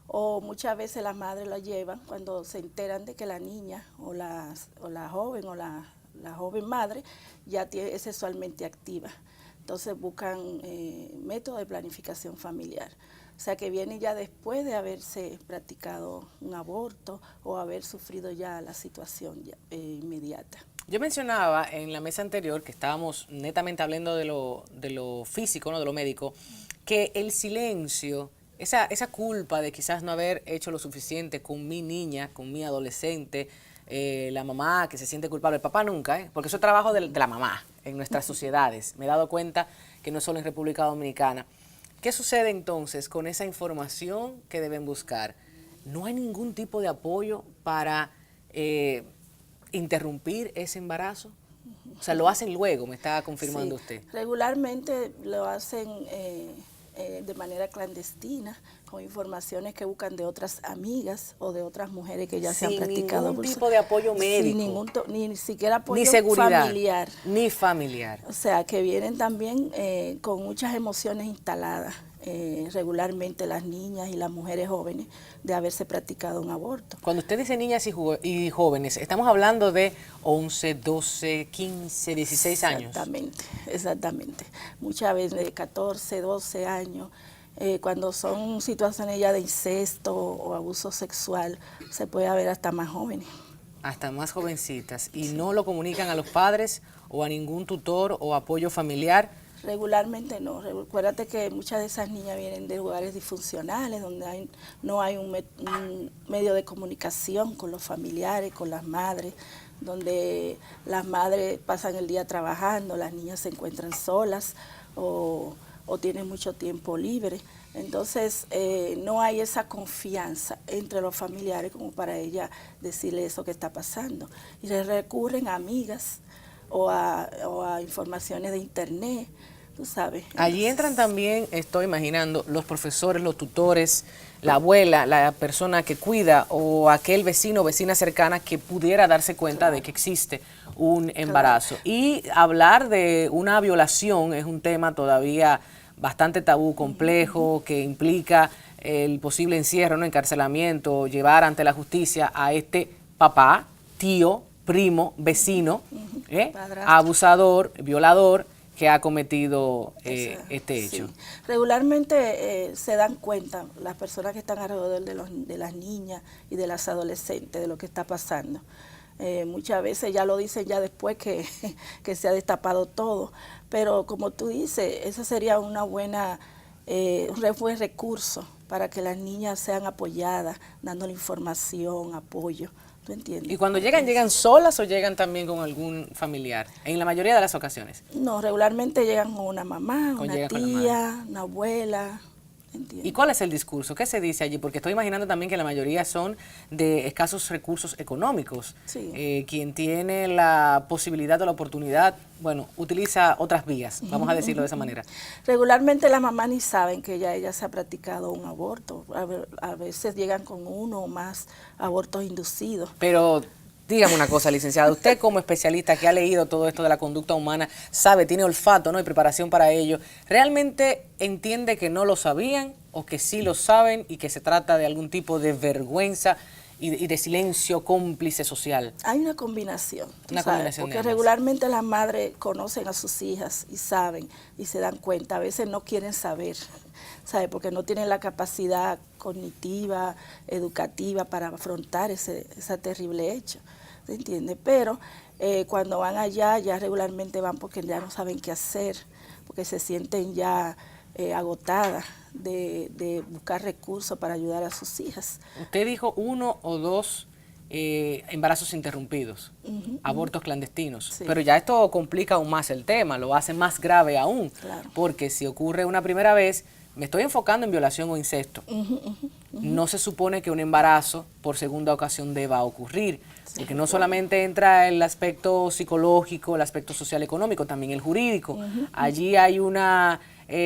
O muchas veces las madres lo llevan cuando se enteran de que la niña o la joven o la joven madre ya es sexualmente activa. Entonces buscan métodos de planificación familiar. O sea que vienen ya después de haberse practicado un aborto o haber sufrido ya la situación inmediata. Yo mencionaba en la mesa anterior, que estábamos netamente hablando de lo físico, ¿no?, de lo médico, que el silencio, esa culpa de quizás no haber hecho lo suficiente con mi niña, con mi adolescente, la mamá que se siente culpable, el papá nunca, porque eso es trabajo de la mamá en nuestras sociedades. Me he dado cuenta que no solo en República Dominicana. ¿Qué sucede entonces con esa información que deben buscar? ¿No hay ningún tipo de apoyo para interrumpir ese embarazo? O sea, lo hacen luego, me está confirmando usted. Regularmente lo hacen de manera clandestina, con informaciones que buscan de otras amigas o de otras mujeres que ya se han practicado. Sin ningún tipo de apoyo médico. Sin ningún, ni siquiera apoyo ni seguridad, familiar. Ni familiar. O sea, que vienen también con muchas emociones instaladas. Regularmente las niñas y las mujeres jóvenes de haberse practicado un aborto. Cuando usted dice niñas y jóvenes, estamos hablando de 11, 12, 15, 16 años. Exactamente. Muchas veces de 14, 12 años, cuando son situaciones ya de incesto o abuso sexual, se puede haber hasta más jóvenes. Hasta más jovencitas. ¿Y no lo comunican a los padres o a ningún tutor o apoyo familiar? Regularmente no. Recuérdate que muchas de esas niñas vienen de lugares disfuncionales, donde no hay un medio de comunicación con los familiares, con las madres, donde las madres pasan el día trabajando, las niñas se encuentran solas o tienen mucho tiempo libre. Entonces, no hay esa confianza entre los familiares como para ella decirle eso que está pasando. Y se recurren a amigas o a informaciones de internet, tú sabes. Allí entran también, estoy imaginando, los profesores, los tutores, la abuela, la persona que cuida o aquel vecino o vecina cercana que pudiera darse cuenta de que existe un embarazo. Y hablar de una violación es un tema todavía bastante tabú, complejo, que implica el posible encierro, ¿no?, encarcelamiento, llevar ante la justicia a este papá, tío, primo, vecino, abusador, violador, que ha cometido este hecho. Sí. Regularmente se dan cuenta las personas que están alrededor de las niñas y de las adolescentes de lo que está pasando. Muchas veces ya lo dicen ya después que se ha destapado todo, pero como tú dices, eso sería un buen recurso para que las niñas sean apoyadas, dándole información, apoyo. ¿Tú entiendes? ¿Y cuando llegan solas o llegan también con algún familiar? En la mayoría de las ocasiones. No, regularmente llegan con una mamá, una tía, una abuela. ¿Entiendes? ¿Y cuál es el discurso? ¿Qué se dice allí? Porque estoy imaginando también que la mayoría son de escasos recursos económicos. Sí. Quien tiene la posibilidad o la oportunidad, bueno, utiliza otras vías, vamos a decirlo de esa manera. Regularmente las mamás ni saben que ella se ha practicado un aborto. A veces llegan con uno o más abortos inducidos. Pero dígame una cosa, licenciada, usted como especialista que ha leído todo esto de la conducta humana, sabe, tiene olfato, ¿no?, y preparación para ello, ¿realmente entiende que no lo sabían o que sí lo saben y que se trata de algún tipo de vergüenza y de silencio cómplice social? Hay una combinación, Combinación porque regularmente las madres conocen a sus hijas y saben y se dan cuenta, a veces no quieren saber, ¿sabe?, porque no tienen la capacidad cognitiva, educativa para afrontar ese terrible hecho, ¿se entiende? Pero cuando van allá, ya regularmente van porque ya no saben qué hacer, porque se sienten ya agotadas de buscar recursos para ayudar a sus hijas. Usted dijo 1 o 2 embarazos interrumpidos, abortos clandestinos, Sí. pero ya esto complica aún más el tema, lo hace más grave aún, Claro. porque si ocurre una primera vez, me estoy enfocando en violación o incesto. No se supone que un embarazo por segunda ocasión deba ocurrir, porque no solamente entra el aspecto psicológico, el aspecto social económico, también el jurídico. Allí hay una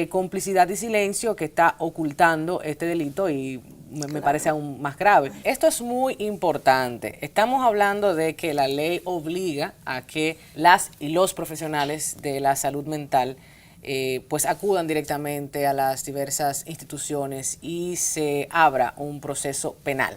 complicidad y silencio que está ocultando este delito y me parece aún más grave. Esto es muy importante. Estamos hablando de que la ley obliga a que las y los profesionales de la salud mental pues acudan directamente a las diversas instituciones y se abra un proceso penal.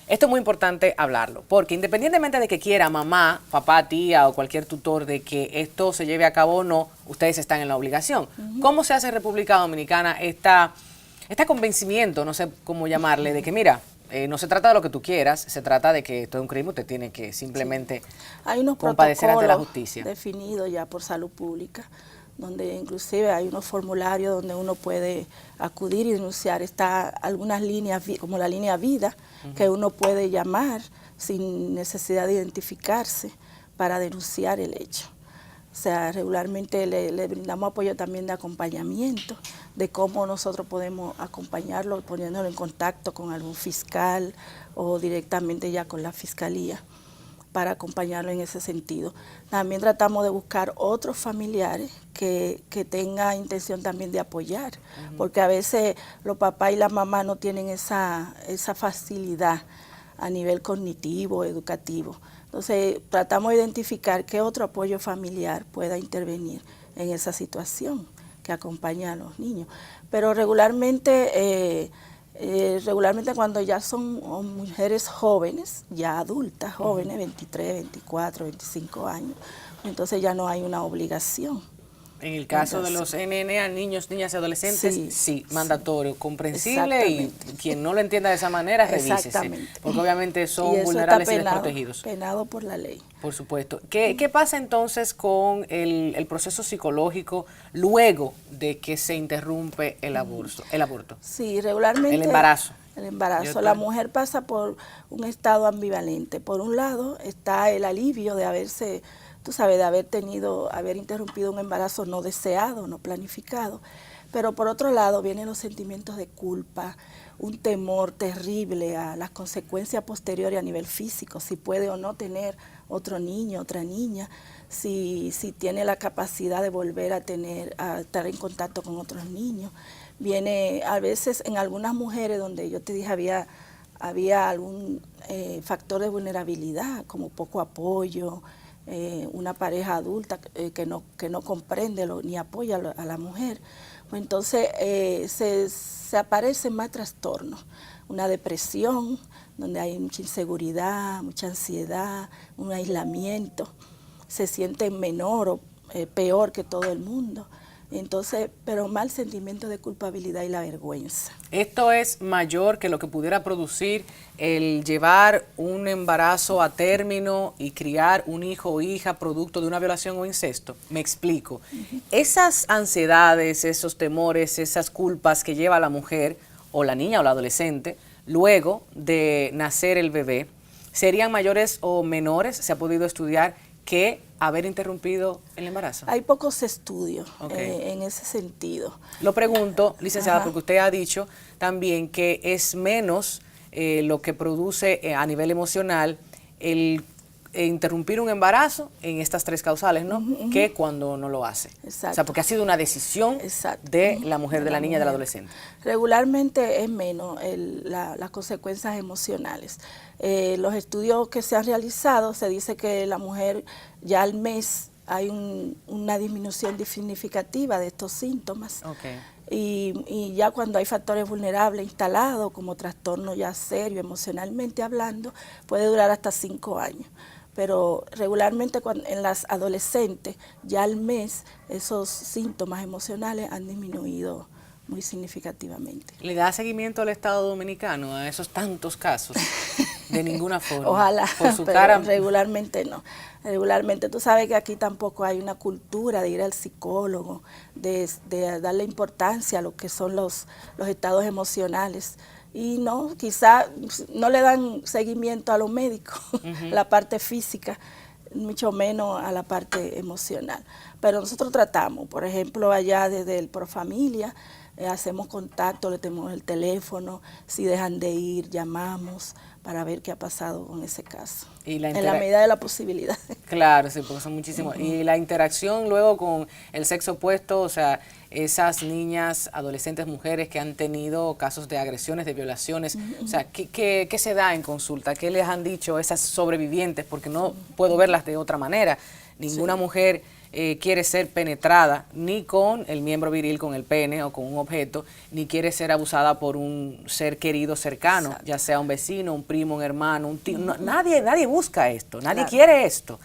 Esto es muy importante hablarlo, porque independientemente de que quiera mamá, papá, tía o cualquier tutor de que esto se lleve a cabo o no, ustedes están en la obligación. ¿Cómo se hace en República Dominicana este convencimiento, no sé cómo llamarle, de que mira, no se trata de lo que tú quieras, se trata de que esto es un crimen, usted tiene que simplemente hay unos compadecer ante la protocolos justicia definidos ya por salud pública, donde inclusive hay unos formularios donde uno puede acudir y denunciar. Está algunas líneas, como la línea vida, que uno puede llamar sin necesidad de identificarse para denunciar el hecho. O sea, regularmente le brindamos apoyo también de acompañamiento, de cómo nosotros podemos acompañarlo, poniéndolo en contacto con algún fiscal o directamente ya con la fiscalía, para acompañarlo en ese sentido. También tratamos de buscar otros familiares que tengan intención también de apoyar, porque a veces los papás y la mamá no tienen esa facilidad a nivel cognitivo, educativo. Entonces tratamos de identificar qué otro apoyo familiar pueda intervenir en esa situación que acompaña a los niños. Pero regularmente cuando ya son mujeres jóvenes, ya adultas, jóvenes, 23, 24, 25 años, entonces ya no hay una obligación. En el caso de los NNA, niños, niñas y adolescentes, sí, mandatorio, comprensible, y quien no lo entienda de esa manera, revísese. Porque obviamente son vulnerables y desprotegidos. Penado por la ley. Por supuesto. ¿Qué pasa entonces con el proceso psicológico luego de que se interrumpe el aborto? Sí, regularmente. El embarazo. El embarazo. La mujer pasa por un estado ambivalente. Por un lado está el alivio de haberse, tú sabes, de haber interrumpido un embarazo no deseado, no planificado. Pero por otro lado vienen los sentimientos de culpa, un temor terrible a las consecuencias posteriores a nivel físico, si puede o no tener otro niño, otra niña, si tiene la capacidad de volver a estar en contacto con otros niños. Viene a veces en algunas mujeres donde yo te dije había algún factor de vulnerabilidad, como poco apoyo, una pareja adulta que no comprende ni apoya a la mujer. Pues entonces se aparecen más trastornos, una depresión, donde hay mucha inseguridad, mucha ansiedad, un aislamiento, se sienten menor o peor que todo el mundo. Entonces, pero mal sentimiento de culpabilidad y la vergüenza. ¿Esto es mayor que lo que pudiera producir el llevar un embarazo a término y criar un hijo o hija producto de una violación o incesto? Me explico. Esas ansiedades, esos temores, esas culpas que lleva la mujer o la niña o la adolescente luego de nacer el bebé, ¿serían mayores o menores? ¿Se ha podido estudiar que haber interrumpido el embarazo? Hay pocos estudios en ese sentido. Lo pregunto, licenciada, porque usted ha dicho también que es menos lo que produce a nivel emocional el interrumpir un embarazo en estas tres causales, ¿no? Que cuando no lo hace. Exacto. O sea, porque ha sido una decisión de la mujer, de la niña, de la adolescente. Regularmente es menos las consecuencias emocionales. Los estudios que se han realizado, se dice que la mujer ya al mes hay una disminución significativa de estos síntomas. Y ya cuando hay factores vulnerables instalados, como trastorno ya serio, emocionalmente hablando, puede durar hasta 5 años. Pero regularmente en las adolescentes, ya al mes, esos síntomas emocionales han disminuido muy significativamente. ¿Le da seguimiento al Estado Dominicano a esos tantos casos? De ninguna forma. Ojalá, por su pero cara. Regularmente no. Regularmente tú sabes que aquí tampoco hay una cultura de ir al psicólogo, de darle importancia a lo que son los estados emocionales. Y no, quizá no le dan seguimiento a los médicos, la parte física, mucho menos a la parte emocional. Pero nosotros tratamos, por ejemplo, allá desde el Profamilia, hacemos contacto, le tenemos el teléfono, si dejan de ir, llamamos para ver qué ha pasado con ese caso, en la medida de la posibilidad. Claro, sí, porque son muchísimos. Y la interacción luego con el sexo opuesto, o sea, esas niñas, adolescentes, mujeres que han tenido casos de agresiones, de violaciones, o sea, ¿qué se da en consulta? ¿Qué les han dicho esas sobrevivientes? Porque no puedo verlas de otra manera. Ninguna mujer quiere ser penetrada ni con el miembro viril, con el pene o con un objeto, ni quiere ser abusada por un ser querido cercano, ya sea un vecino, un primo, un hermano, un tío. Nadie busca esto, nadie quiere esto.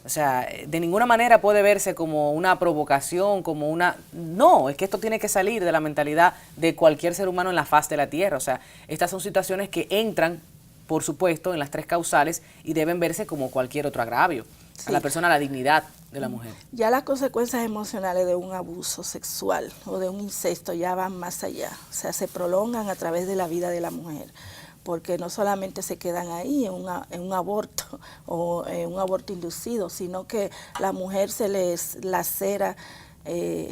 O sea, de ninguna manera puede verse como una provocación, como una... No, es que esto tiene que salir de la mentalidad de cualquier ser humano en la faz de la tierra. O sea, estas son situaciones que entran, por supuesto, en las 3 causales y deben verse como cualquier otro agravio. A la persona, a la dignidad de la mujer. Ya las consecuencias emocionales de un abuso sexual o de un incesto ya van más allá, o sea, se prolongan a través de la vida de la mujer, porque no solamente se quedan ahí en un aborto o en un aborto inducido, sino que la mujer se les lacera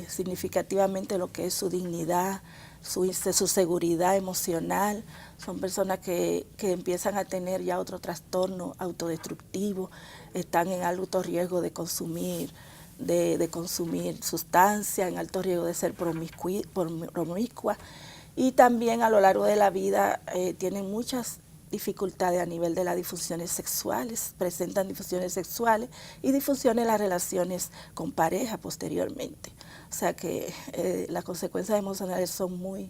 significativamente lo que es su dignidad, su seguridad emocional. Son personas que empiezan a tener ya otro trastorno autodestructivo, están en alto riesgo de consumir sustancias, en alto riesgo de ser promiscuas, y también a lo largo de la vida tienen muchas dificultades a nivel de las disfunciones sexuales, presentan disfunciones sexuales y disfunciones en las relaciones con pareja posteriormente. O sea que las consecuencias emocionales son muy,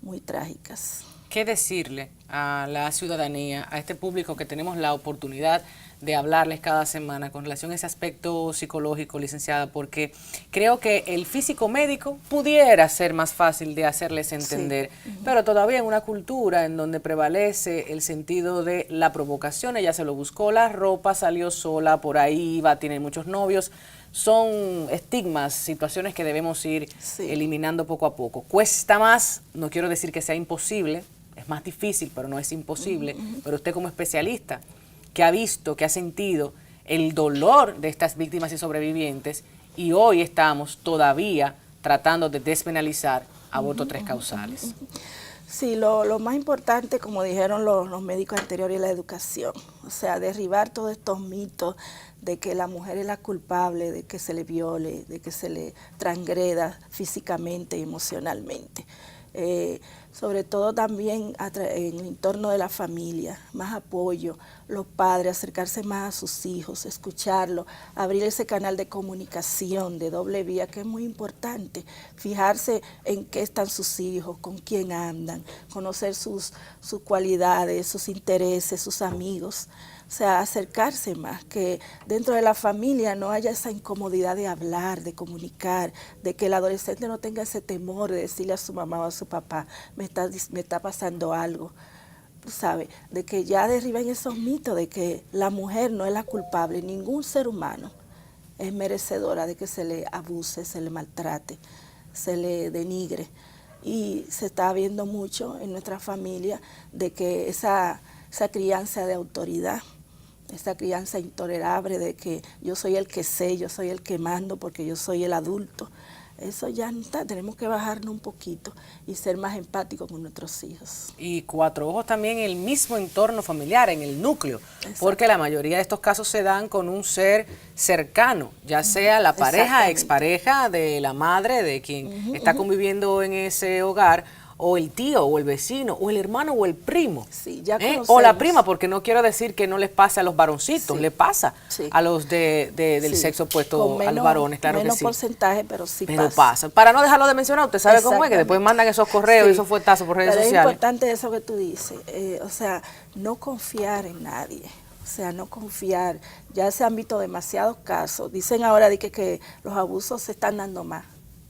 muy trágicas. ¿Qué decirle a la ciudadanía, a este público que tenemos la oportunidad de hablarles cada semana con relación a ese aspecto psicológico, licenciada? Porque creo que el físico médico pudiera ser más fácil de hacerles entender, pero todavía en una cultura en donde prevalece el sentido de la provocación. Ella se lo buscó la ropa, salió sola, por ahí iba, tiene muchos novios. Son estigmas, situaciones que debemos ir eliminando poco a poco. Cuesta más, no quiero decir que sea imposible, es más difícil, pero no es imposible. Pero usted como especialista, que ha visto, que ha sentido el dolor de estas víctimas y sobrevivientes, y hoy estamos todavía tratando de despenalizar aborto 3 causales. Sí, lo más importante, como dijeron los médicos anteriores, es la educación. O sea, derribar todos estos mitos de que la mujer es la culpable, de que se le viole, de que se le transgreda físicamente y emocionalmente. Sobre todo también en el entorno de la familia, más apoyo, los padres, acercarse más a sus hijos, escucharlos, abrir ese canal de comunicación de doble vía, que es muy importante, fijarse en qué están sus hijos, con quién andan, conocer sus cualidades, sus intereses, sus amigos. O sea, acercarse más, que dentro de la familia no haya esa incomodidad de hablar, de comunicar, de que el adolescente no tenga ese temor de decirle a su mamá o a su papá, me está pasando algo, ¿sabe? De que ya derriben esos mitos de que la mujer no es la culpable, ningún ser humano es merecedora de que se le abuse, se le maltrate, se le denigre. Y se está viendo mucho en nuestra familia de que esa crianza de autoridad, esa crianza intolerable de que yo soy el que sé, yo soy el que mando porque yo soy el adulto, eso ya no está. Tenemos que bajarnos un poquito y ser más empáticos con nuestros hijos. Y 4 ojos también en el mismo entorno familiar, en el núcleo, porque la mayoría de estos casos se dan con un ser cercano, ya sea la pareja, expareja de la madre, de quien está conviviendo en ese hogar, o el tío, o el vecino, o el hermano, o el primo, sí, ya o la prima, porque no quiero decir que no les pase a los varoncitos, le pasa a los del sexo opuesto a los varones, claro que sí. Menos porcentaje, pero sí pero pasa. Para no dejarlo de mencionar, usted sabe cómo es, que después mandan esos correos y esos fuetazos por redes sociales. Pero es importante eso que tú dices, o sea, no confiar en nadie. O sea, no confiar. Ya se han visto demasiados casos. Dicen ahora que los abusos se están dando más.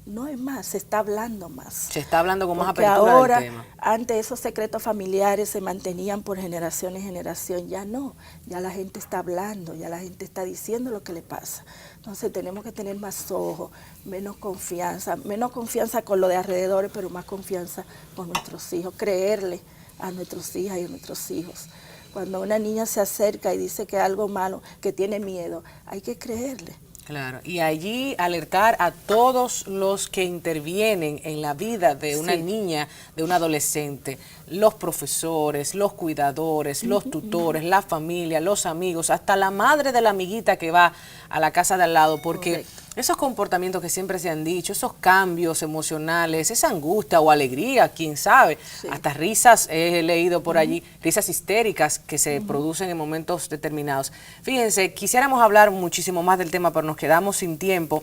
No es más, se está hablando más. Se está hablando con más porque apertura ahora, del tema. Antes esos secretos familiares se mantenían por generación en generación, ya no. Ya la gente está hablando, ya la gente está diciendo lo que le pasa. Entonces tenemos que tener más ojos, menos confianza con lo de alrededor, pero más confianza con nuestros hijos, creerle a nuestras hijas y a nuestros hijos. Cuando una niña se acerca y dice que algo malo, que tiene miedo, hay que creerle. Claro, y allí alertar a todos los que intervienen en la vida de una niña, de un adolescente, los profesores, los cuidadores, los tutores, la familia, los amigos, hasta la madre de la amiguita que va a la casa de al lado, porque esos comportamientos que siempre se han dicho, esos cambios emocionales, esa angustia o alegría, quién sabe, hasta risas, he leído por allí, risas histéricas que se producen en momentos determinados. Fíjense, quisiéramos hablar muchísimo más del tema, pero nos quedamos sin tiempo.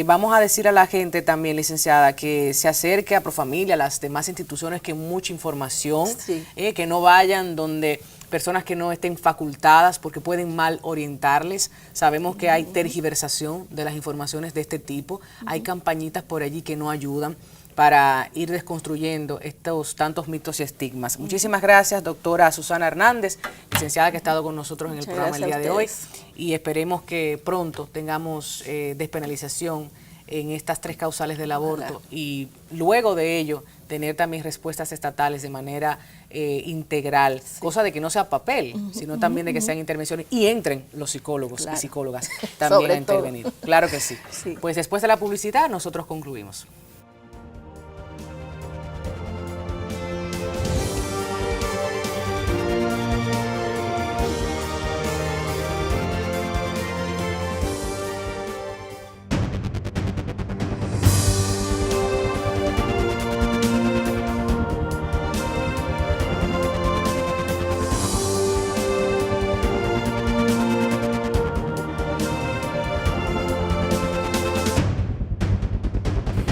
Vamos a decir a la gente también, licenciada, que se acerque a Profamilia, a las demás instituciones, que mucha información, que no vayan donde personas que no estén facultadas porque pueden mal orientarles. Sabemos que hay tergiversación de las informaciones de este tipo, hay campañitas por allí que no ayudan para ir desconstruyendo estos tantos mitos y estigmas. Muchísimas gracias, doctora Susana Hernández, licenciada, que ha estado con nosotros en el programa el día de hoy, y esperemos que pronto tengamos despenalización en estas 3 causales del aborto y luego de ello tener también respuestas estatales de manera integral, cosa de que no sea papel, sino también de que sean intervenciones y entren los psicólogos y psicólogas también a intervenir. Claro que sí. Pues después de la publicidad nosotros concluimos.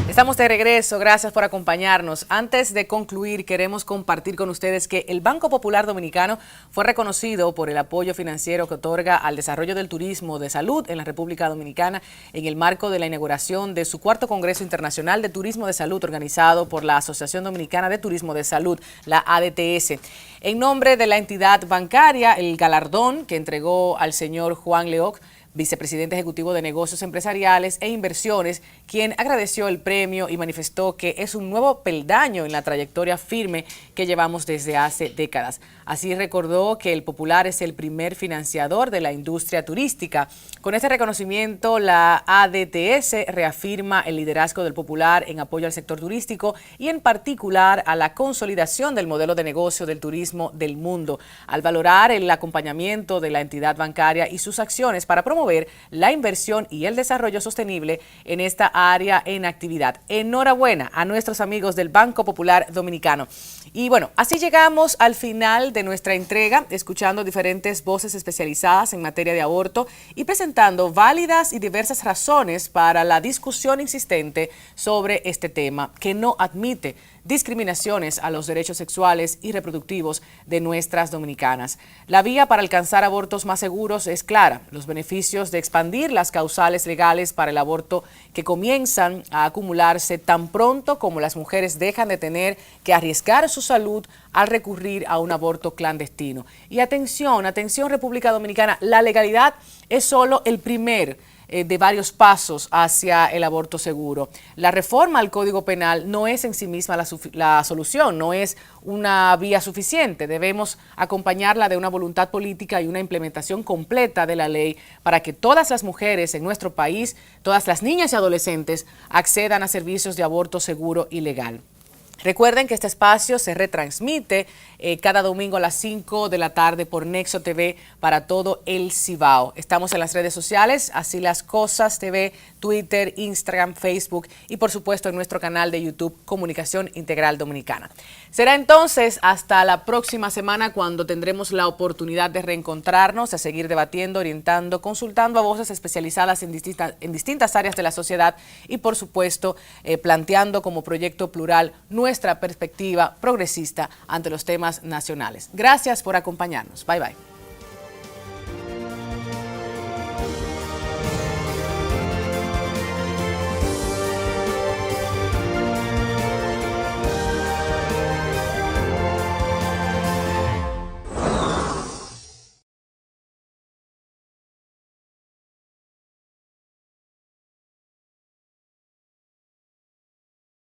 Estamos de regreso, gracias por acompañarnos. Antes de concluir, queremos compartir con ustedes que el Banco Popular Dominicano fue reconocido por el apoyo financiero que otorga al desarrollo del turismo de salud en la República Dominicana en el marco de la inauguración de su 4º Congreso Internacional de Turismo de Salud, organizado por la Asociación Dominicana de Turismo de Salud, la ADTS. En nombre de la entidad bancaria, el galardón que entregó al señor Juan Leoc, vicepresidente ejecutivo de Negocios Empresariales e Inversiones, quien agradeció el premio y manifestó que es un nuevo peldaño en la trayectoria firme que llevamos desde hace décadas. Así recordó que el Popular es el primer financiador de la industria turística. Con este reconocimiento, la ADTS reafirma el liderazgo del Popular en apoyo al sector turístico y en particular a la consolidación del modelo de negocio del turismo del mundo, al valorar el acompañamiento de la entidad bancaria y sus acciones para promover la inversión y el desarrollo sostenible en esta área en actividad. Enhorabuena a nuestros amigos del Banco Popular Dominicano. Y bueno, así llegamos al final de nuestra entrega, escuchando diferentes voces especializadas en materia de aborto y presentando válidas y diversas razones para la discusión insistente sobre este tema, que no admite discriminaciones a los derechos sexuales y reproductivos de nuestras dominicanas. La vía para alcanzar abortos más seguros es clara. Los beneficios de expandir las causales legales para el aborto que comienzan a acumularse tan pronto como las mujeres dejan de tener que arriesgar su salud al recurrir a un aborto clandestino. Y atención, atención República Dominicana, la legalidad es solo el primer de varios pasos hacia el aborto seguro. La reforma al Código Penal no es en sí misma la solución, no es una vía suficiente. Debemos acompañarla de una voluntad política y una implementación completa de la ley para que todas las mujeres en nuestro país, todas las niñas y adolescentes, accedan a servicios de aborto seguro y legal. Recuerden que este espacio se retransmite cada domingo a las 5 de la tarde por Nexo TV para todo el Cibao. Estamos en las redes sociales, Así las Cosas TV, Twitter, Instagram, Facebook y por supuesto en nuestro canal de YouTube Comunicación Integral Dominicana. Será entonces hasta la próxima semana cuando tendremos la oportunidad de reencontrarnos, a seguir debatiendo, orientando, consultando a voces especializadas en distintas áreas de la sociedad y por supuesto planteando como proyecto plural nuestra perspectiva progresista ante los temas nacionales. Gracias por acompañarnos. Bye bye.